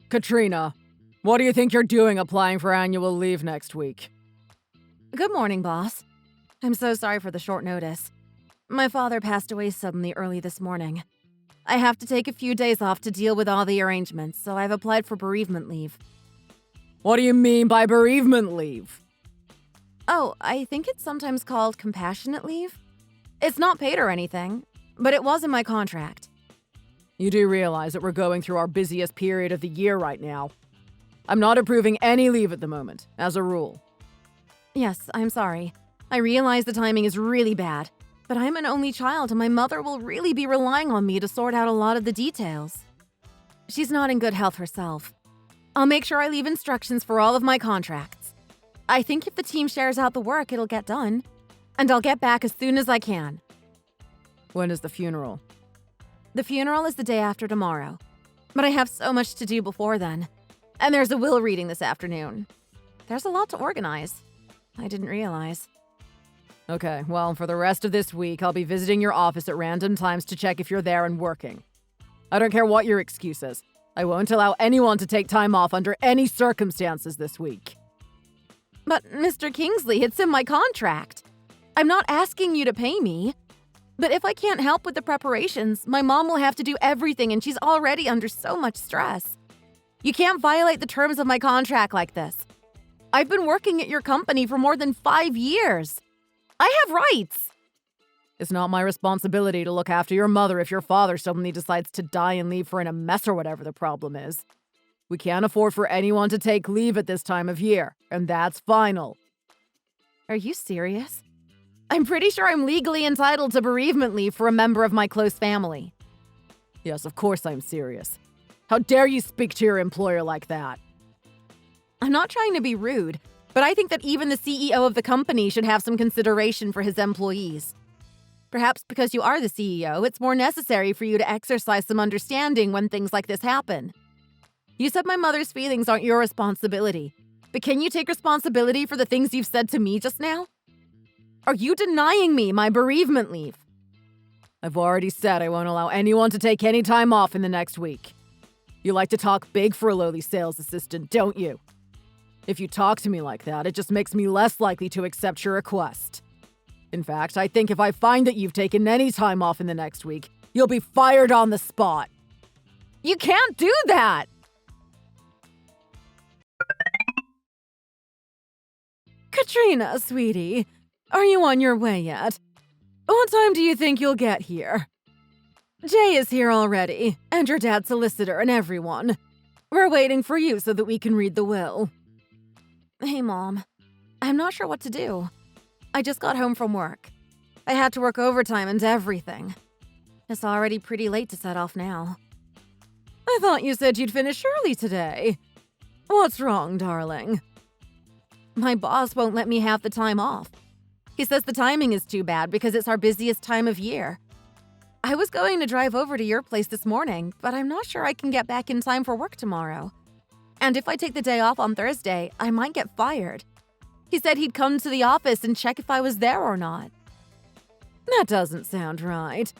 Katrina, what do you think you're doing applying for annual leave next week? Good morning, boss. I'm so sorry for the short notice. My father passed away suddenly early this morning. I have to take a few days off to deal with all the arrangements, so I've applied for bereavement leave. What do you mean by bereavement leave? Oh, I think it's sometimes called compassionate leave. It's not paid or anything, but it was in my contract. You do realize that we're going through our busiest period of the year right now. I'm not approving any leave at the moment, as a rule. Yes, I'm sorry. I realize the timing is really bad, but I'm an only child and my mother will really be relying on me to sort out a lot of the details. She's not in good health herself. I'll make sure I leave instructions for all of my contracts. I think if the team shares out the work, it'll get done. And I'll get back as soon as I can. When is the funeral? The funeral is the day after tomorrow. But I have so much to do before then. And there's a will reading this afternoon. There's a lot to organize. I didn't realize. Okay, well, for the rest of this week, I'll be visiting your office at random times to check if you're there and working. I don't care what your excuse is. I won't allow anyone to take time off under any circumstances this week. But, Mr. Kingsley, it's in my contract. I'm not asking you to pay me. But if I can't help with the preparations, my mom will have to do everything and she's already under so much stress. You can't violate the terms of my contract like this. I've been working at your company for more than 5 years. I have rights. It's not my responsibility to look after your mother if your father suddenly decides to die and leave her in a mess or whatever the problem is. We can't afford for anyone to take leave at this time of year, and that's final. Are you serious? I'm pretty sure I'm legally entitled to bereavement leave for a member of my close family. Yes, of course I'm serious. How dare you speak to your employer like that? I'm not trying to be rude, but I think that even the CEO of the company should have some consideration for his employees. Perhaps because you are the CEO, it's more necessary for you to exercise some understanding when things like this happen. You said my mother's feelings aren't your responsibility, but can you take responsibility for the things you've said to me just now? Are you denying me my bereavement leave? I've already said I won't allow anyone to take any time off in the next week. You like to talk big for a lowly sales assistant, don't you? If you talk to me like that, it just makes me less likely to accept your request. In fact, I think if I find that you've taken any time off in the next week, you'll be fired on the spot. You can't do that! Katrina, sweetie, are you on your way yet? What time do you think you'll get here? Jay is here already, and your dad's solicitor and everyone. We're waiting for you so that we can read the will. Hey, Mom. I'm not sure what to do. I just got home from work. I had to work overtime and everything. It's already pretty late to set off now. I thought you said you'd finish early today. What's wrong, darling? My boss won't let me have the time off. He says the timing is too bad because it's our busiest time of year. I was going to drive over to your place this morning, but I'm not sure I can get back in time for work tomorrow. And if I take the day off on Thursday, I might get fired. He said he'd come to the office and check if I was there or not. That doesn't sound right.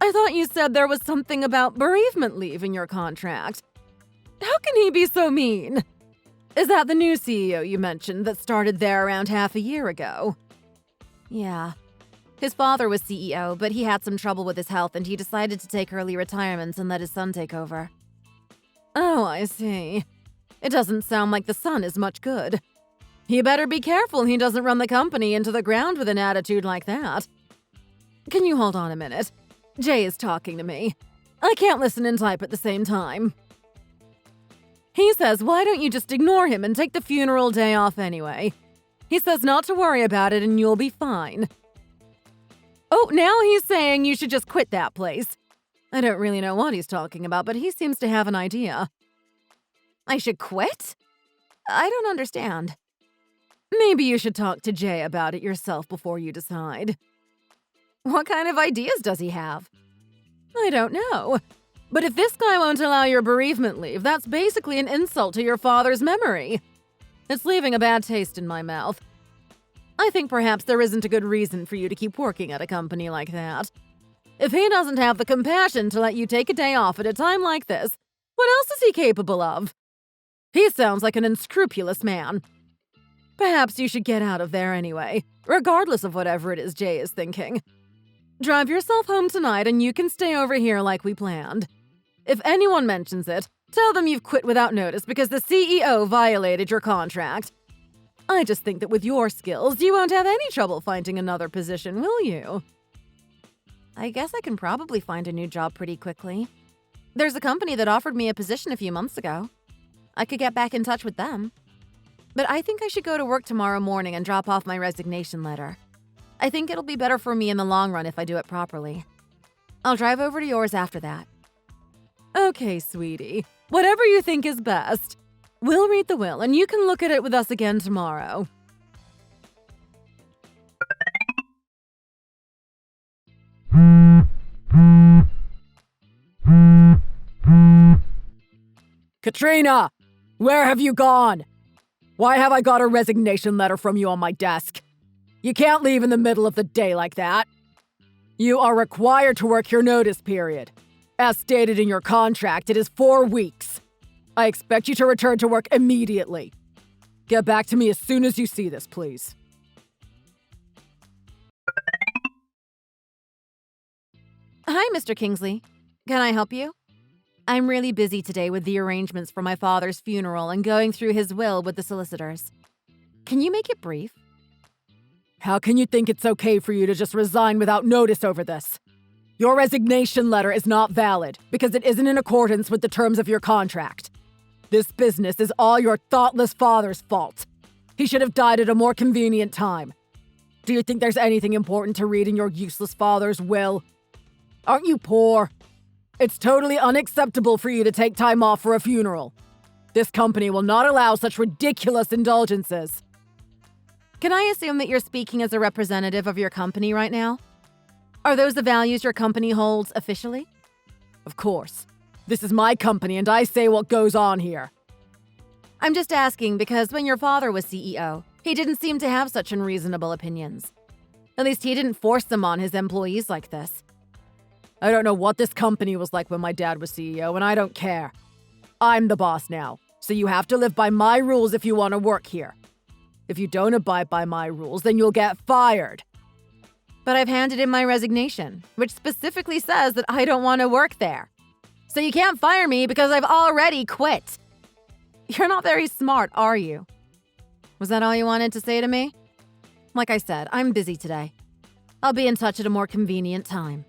I thought you said there was something about bereavement leave in your contract. How can he be so mean? Is that the new CEO you mentioned that started there around half a year ago? Yeah. His father was CEO, but he had some trouble with his health and he decided to take early retirement and let his son take over. Oh, I see. It doesn't sound like the son is much good. You better be careful he doesn't run the company into the ground with an attitude like that. Can you hold on a minute? Jay is talking to me. I can't listen and type at the same time. He says, why don't you just ignore him and take the funeral day off anyway? He says not to worry about it and you'll be fine. Oh, now he's saying you should just quit that place. I don't really know what he's talking about, but he seems to have an idea. I should quit? I don't understand. Maybe you should talk to Jay about it yourself before you decide. What kind of ideas does he have? I don't know. But if this guy won't allow your bereavement leave, that's basically an insult to your father's memory. It's leaving a bad taste in my mouth. I think perhaps there isn't a good reason for you to keep working at a company like that. If he doesn't have the compassion to let you take a day off at a time like this, what else is he capable of? He sounds like an unscrupulous man. Perhaps you should get out of there anyway, regardless of whatever it is Jay is thinking. Drive yourself home tonight and you can stay over here like we planned. If anyone mentions it, tell them you've quit without notice because the CEO violated your contract. I just think that with your skills, you won't have any trouble finding another position, will you? I guess I can probably find a new job pretty quickly. There's a company that offered me a position a few months ago. I could get back in touch with them. But I think I should go to work tomorrow morning and drop off my resignation letter. I think it'll be better for me in the long run if I do it properly. I'll drive over to yours after that. Okay, sweetie. Whatever you think is best. We'll read the will and you can look at it with us again tomorrow. Katrina! Where have you gone? Why have I got a resignation letter from you on my desk? You can't leave in the middle of the day like that. You are required to work your notice period. As stated in your contract, it is 4 weeks. I expect you to return to work immediately. Get back to me as soon as you see this, please. Hi, Mr. Kingsley. Can I help you? I'm really busy today with the arrangements for my father's funeral and going through his will with the solicitors. Can you make it brief? How can you think it's okay for you to just resign without notice over this? Your resignation letter is not valid because it isn't in accordance with the terms of your contract. This business is all your thoughtless father's fault. He should have died at a more convenient time. Do you think there's anything important to read in your useless father's will? Aren't you poor? It's totally unacceptable for you to take time off for a funeral. This company will not allow such ridiculous indulgences. Can I assume that you're speaking as a representative of your company right now? Are those the values your company holds officially? Of course. This is my company and I say what goes on here. I'm just asking because when your father was CEO, he didn't seem to have such unreasonable opinions. At least he didn't force them on his employees like this. I don't know what this company was like when my dad was CEO, and I don't care. I'm the boss now, so you have to live by my rules if you want to work here. If you don't abide by my rules, then you'll get fired. But I've handed in my resignation, which specifically says that I don't want to work there. So you can't fire me because I've already quit. You're not very smart, are you? Was that all you wanted to say to me? Like I said, I'm busy today. I'll be in touch at a more convenient time.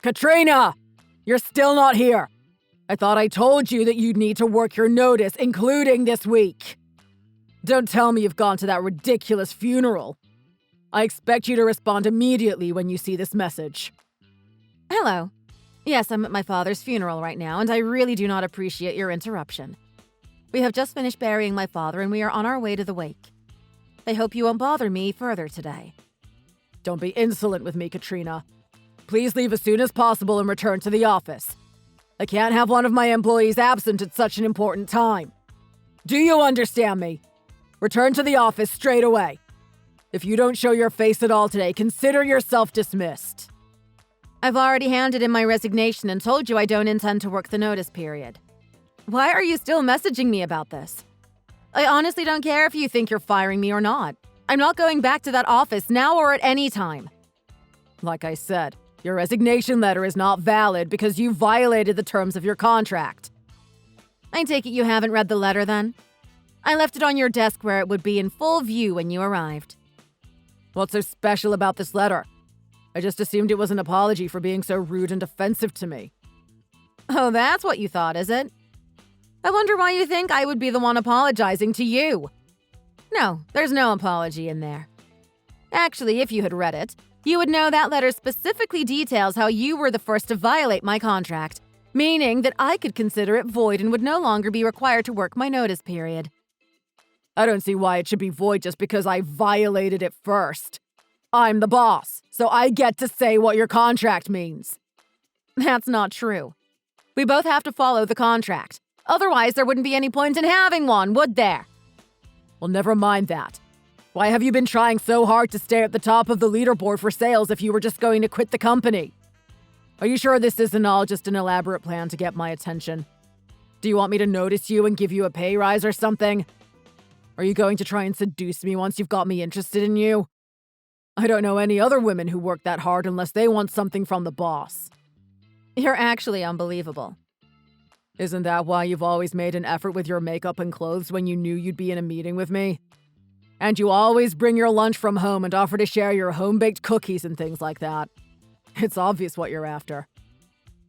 Katrina! You're still not here. I thought I told you that you'd need to work your notice, including this week. Don't tell me you've gone to that ridiculous funeral. I expect you to respond immediately when you see this message. Hello. Yes, I'm at my father's funeral right now, and I really do not appreciate your interruption. We have just finished burying my father, and we are on our way to the wake. I hope you won't bother me further today. Don't be insolent with me, Katrina. Please leave as soon as possible and return to the office. I can't have one of my employees absent at such an important time. Do you understand me? Return to the office straight away. If you don't show your face at all today, consider yourself dismissed. I've already handed in my resignation and told you I don't intend to work the notice period. Why are you still messaging me about this? I honestly don't care if you think you're firing me or not. I'm not going back to that office now or at any time. Like I said, your resignation letter is not valid because you violated the terms of your contract. I take it you haven't read the letter then? I left it on your desk where it would be in full view when you arrived. What's so special about this letter? I just assumed it was an apology for being so rude and offensive to me. Oh, that's what you thought, is it? I wonder why you think I would be the one apologizing to you. No, there's no apology in there. Actually, if you had read it, you would know that letter specifically details how you were the first to violate my contract, meaning that I could consider it void and would no longer be required to work my notice period. I don't see why it should be void just because I violated it first. I'm the boss, so I get to say what your contract means. That's not true. We both have to follow the contract. Otherwise, there wouldn't be any point in having one, would there? Well, never mind that. Why have you been trying so hard to stay at the top of the leaderboard for sales if you were just going to quit the company? Are you sure this isn't all just an elaborate plan to get my attention? Do you want me to notice you and give you a pay rise or something? Are you going to try and seduce me once you've got me interested in you? I don't know any other women who work that hard unless they want something from the boss. You're actually unbelievable. Isn't that why you've always made an effort with your makeup and clothes when you knew you'd be in a meeting with me? And you always bring your lunch from home and offer to share your home-baked cookies and things like that. It's obvious what you're after.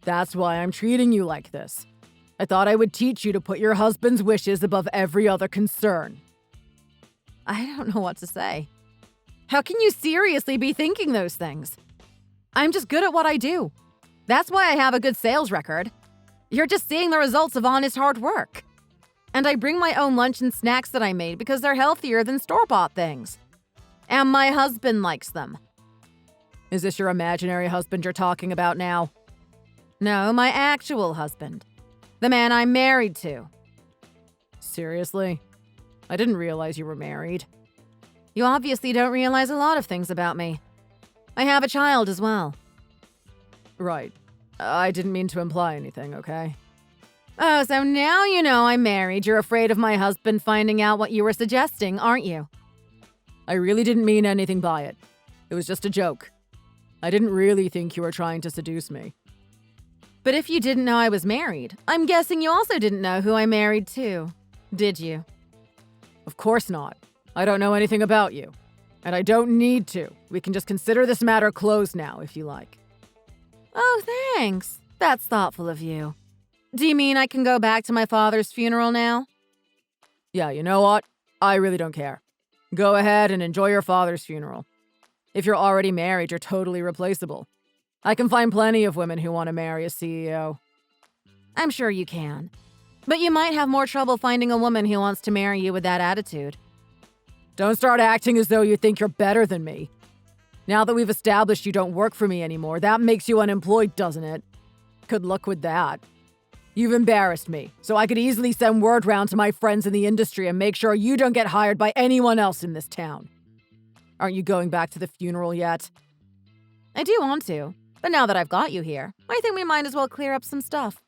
That's why I'm treating you like this. I thought I would teach you to put your husband's wishes above every other concern. I don't know what to say. How can you seriously be thinking those things? I'm just good at what I do. That's why I have a good sales record. You're just seeing the results of honest hard work. And I bring my own lunch and snacks that I made because they're healthier than store-bought things. And my husband likes them. Is this your imaginary husband you're talking about now? No, my actual husband. The man I'm married to. Seriously? I didn't realize you were married. You obviously don't realize a lot of things about me. I have a child as well. Right. I didn't mean to imply anything, okay? Oh, so now you know I'm married. You're afraid of my husband finding out what you were suggesting, aren't you? I really didn't mean anything by it. It was just a joke. I didn't really think you were trying to seduce me. But if you didn't know I was married, I'm guessing you also didn't know who I married to, did you? Of course not. I don't know anything about you. And I don't need to. We can just consider this matter closed now, if you like. Oh, thanks. That's thoughtful of you. Do you mean I can go back to my father's funeral now? Yeah, you know what? I really don't care. Go ahead and enjoy your father's funeral. If you're already married, you're totally replaceable. I can find plenty of women who want to marry a CEO. I'm sure you can. But you might have more trouble finding a woman who wants to marry you with that attitude. Don't start acting as though you think you're better than me. Now that we've established you don't work for me anymore, that makes you unemployed, doesn't it? Good luck with that. You've embarrassed me, so I could easily send word round to my friends in the industry and make sure you don't get hired by anyone else in this town. Aren't you going back to the funeral yet? I do want to, but now that I've got you here, I think we might as well clear up some stuff.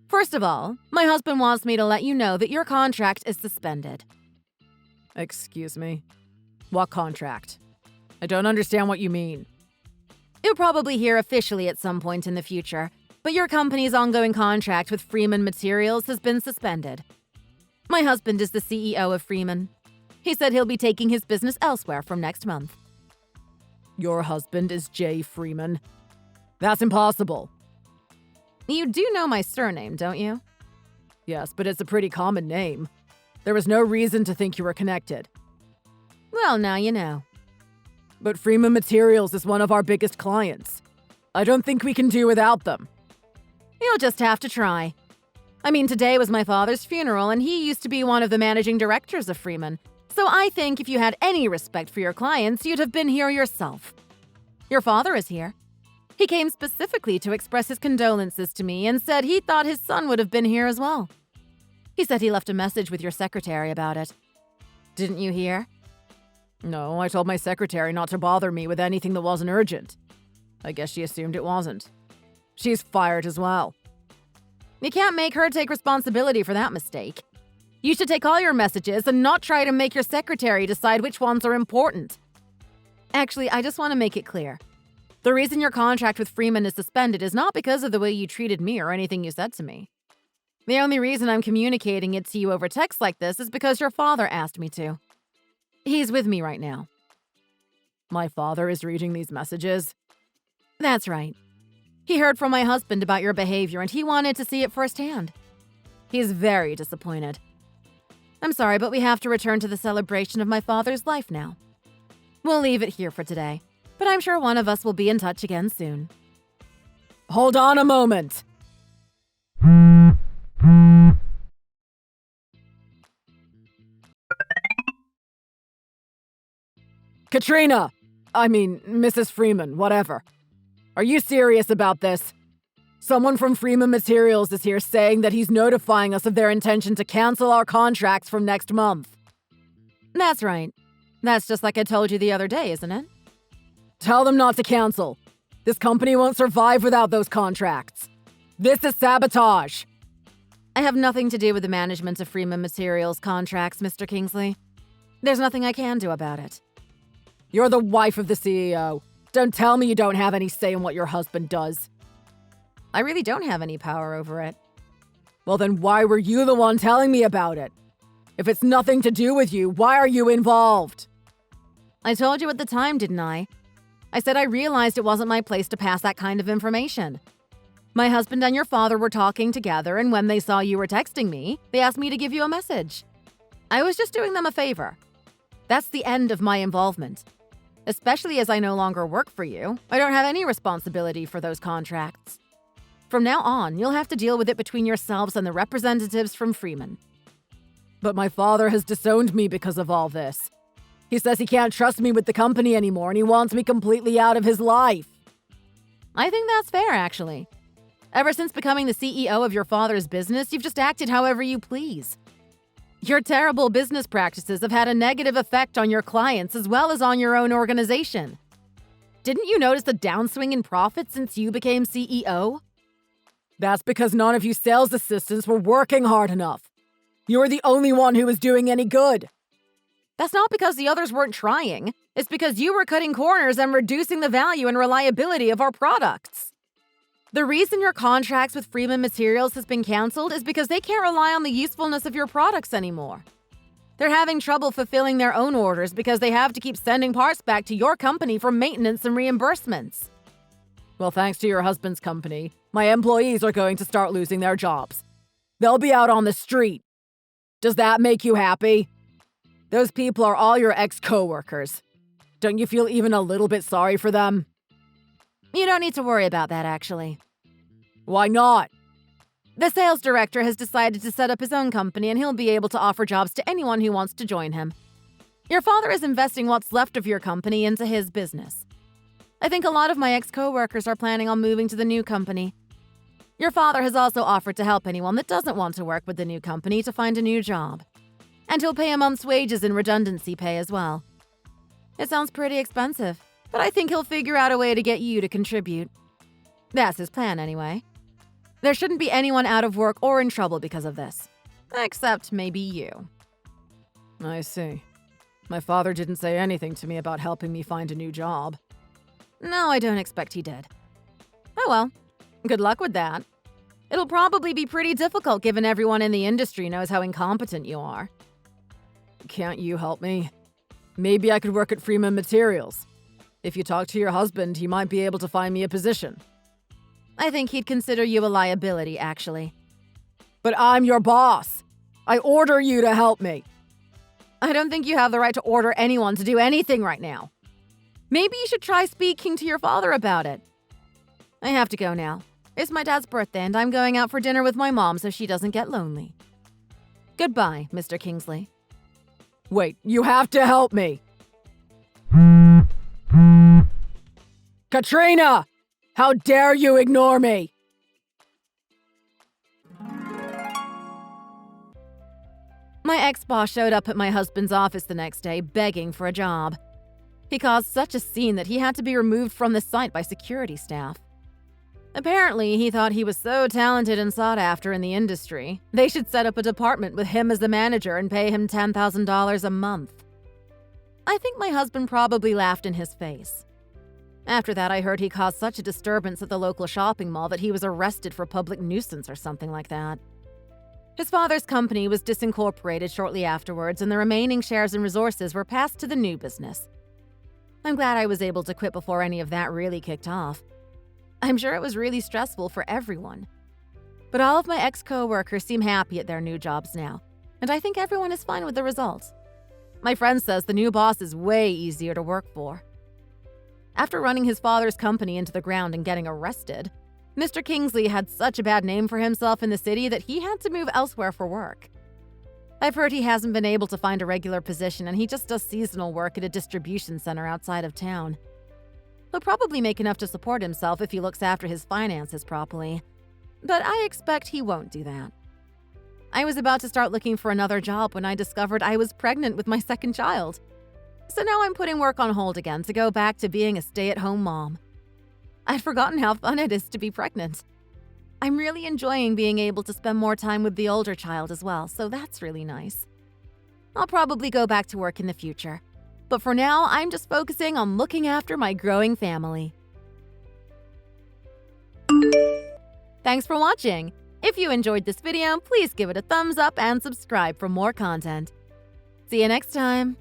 First of all, my husband wants me to let you know that your contract is suspended. Excuse me? What contract? I don't understand what you mean. You'll probably hear officially at some point in the future, but your company's ongoing contract with Freeman Materials has been suspended. My husband is the CEO of Freeman. He said he'll be taking his business elsewhere from next month. Your husband is Jay Freeman. That's impossible. You do know my surname, don't you? Yes, but it's a pretty common name. There was no reason to think you were connected. Well, now you know. But Freeman Materials is one of our biggest clients. I don't think we can do without them. You'll just have to try. I mean, today was my father's funeral, and he used to be one of the managing directors of Freeman. So I think if you had any respect for your clients, you'd have been here yourself. Your father is here. He came specifically to express his condolences to me and said he thought his son would have been here as well. He said he left a message with your secretary about it. Didn't you hear? No, I told my secretary not to bother me with anything that wasn't urgent. I guess she assumed it wasn't. She's fired as well. You can't make her take responsibility for that mistake. You should take all your messages and not try to make your secretary decide which ones are important. Actually, I just want to make it clear. The reason your contract with Freeman is suspended is not because of the way you treated me or anything you said to me. The only reason I'm communicating it to you over text like this is because your father asked me to. He's with me right now. My father is reading these messages? That's right. He heard from my husband about your behavior and he wanted to see it firsthand. He's very disappointed. I'm sorry, but we have to return to the celebration of my father's life now. We'll leave it here for today, but I'm sure one of us will be in touch again soon. Hold on a moment. Katrina! Mrs. Freeman, whatever. Are you serious about this? Someone from Freeman Materials is here saying that he's notifying us of their intention to cancel our contracts from next month. That's right. That's just like I told you the other day, isn't it? Tell them not to cancel. This company won't survive without those contracts. This is sabotage. I have nothing to do with the management of Freeman Materials contracts, Mr. Kingsley. There's nothing I can do about it. You're the wife of the CEO. Don't tell me you don't have any say in what your husband does. I really don't have any power over it. Well, then why were you the one telling me about it? If it's nothing to do with you, why are you involved? I told you at the time, didn't I? I said I realized it wasn't my place to pass that kind of information. My husband and your father were talking together, and when they saw you were texting me, they asked me to give you a message. I was just doing them a favor. That's the end of my involvement. Especially as I no longer work for you, I don't have any responsibility for those contracts. From now on, you'll have to deal with it between yourselves and the representatives from Freeman. But my father has disowned me because of all this. He says he can't trust me with the company anymore and he wants me completely out of his life. I think that's fair, actually. Ever since becoming the CEO of your father's business, you've just acted however you please. Your terrible business practices have had a negative effect on your clients as well as on your own organization. Didn't you notice the downswing in profits since you became CEO? That's because none of you sales assistants were working hard enough. You were the only one who was doing any good. That's not because the others weren't trying. It's because you were cutting corners and reducing the value and reliability of our products. The reason your contracts with Freeman Materials has been canceled is because they can't rely on the usefulness of your products anymore. They're having trouble fulfilling their own orders because they have to keep sending parts back to your company for maintenance and reimbursements. Well, thanks to your husband's company, my employees are going to start losing their jobs. They'll be out on the street. Does that make you happy? Those people are all your ex-coworkers. Don't you feel even a little bit sorry for them? You don't need to worry about that, actually. Why not? The sales director has decided to set up his own company and he'll be able to offer jobs to anyone who wants to join him. Your father is investing what's left of your company into his business. I think a lot of my ex-coworkers are planning on moving to the new company. Your father has also offered to help anyone that doesn't want to work with the new company to find a new job. And he'll pay a month's wages in redundancy pay as well. It sounds pretty expensive, but I think he'll figure out a way to get you to contribute. That's his plan anyway. There shouldn't be anyone out of work or in trouble because of this. Except maybe you. I see. My father didn't say anything to me about helping me find a new job. No, I don't expect he did. Oh well, good luck with that. It'll probably be pretty difficult given everyone in the industry knows how incompetent you are. Can't you help me? Maybe I could work at Freeman Materials. If you talk to your husband, he might be able to find me a position. I think he'd consider you a liability, actually. But I'm your boss. I order you to help me. I don't think you have the right to order anyone to do anything right now. Maybe you should try speaking to your father about it. I have to go now. It's my dad's birthday and I'm going out for dinner with my mom so she doesn't get lonely. Goodbye, Mr. Kingsley. Wait, you have to help me. Katrina! How dare you ignore me? My ex-boss showed up at my husband's office the next day begging for a job. He caused such a scene that he had to be removed from the site by security staff. Apparently, he thought he was so talented and sought after in the industry, they should set up a department with him as the manager and pay him $10,000 a month. I think my husband probably laughed in his face. After that, I heard he caused such a disturbance at the local shopping mall that he was arrested for public nuisance or something like that. His father's company was disincorporated shortly afterwards, and the remaining shares and resources were passed to the new business. I'm glad I was able to quit before any of that really kicked off. I'm sure it was really stressful for everyone. But all of my ex-coworkers seem happy at their new jobs now, and I think everyone is fine with the results. My friend says the new boss is way easier to work for. After running his father's company into the ground and getting arrested, Mr. Kingsley had such a bad name for himself in the city that he had to move elsewhere for work. I've heard he hasn't been able to find a regular position and he just does seasonal work at a distribution center outside of town. He'll probably make enough to support himself if he looks after his finances properly, but I expect he won't do that. I was about to start looking for another job when I discovered I was pregnant with my second child. So now I'm putting work on hold again to go back to being a stay-at-home mom. I'd forgotten how fun it is to be pregnant. I'm really enjoying being able to spend more time with the older child as well, so that's really nice. I'll probably go back to work in the future, but for now, I'm just focusing on looking after my growing family. Thanks for watching! If you enjoyed this video, please give it a thumbs up and subscribe for more content. See you next time!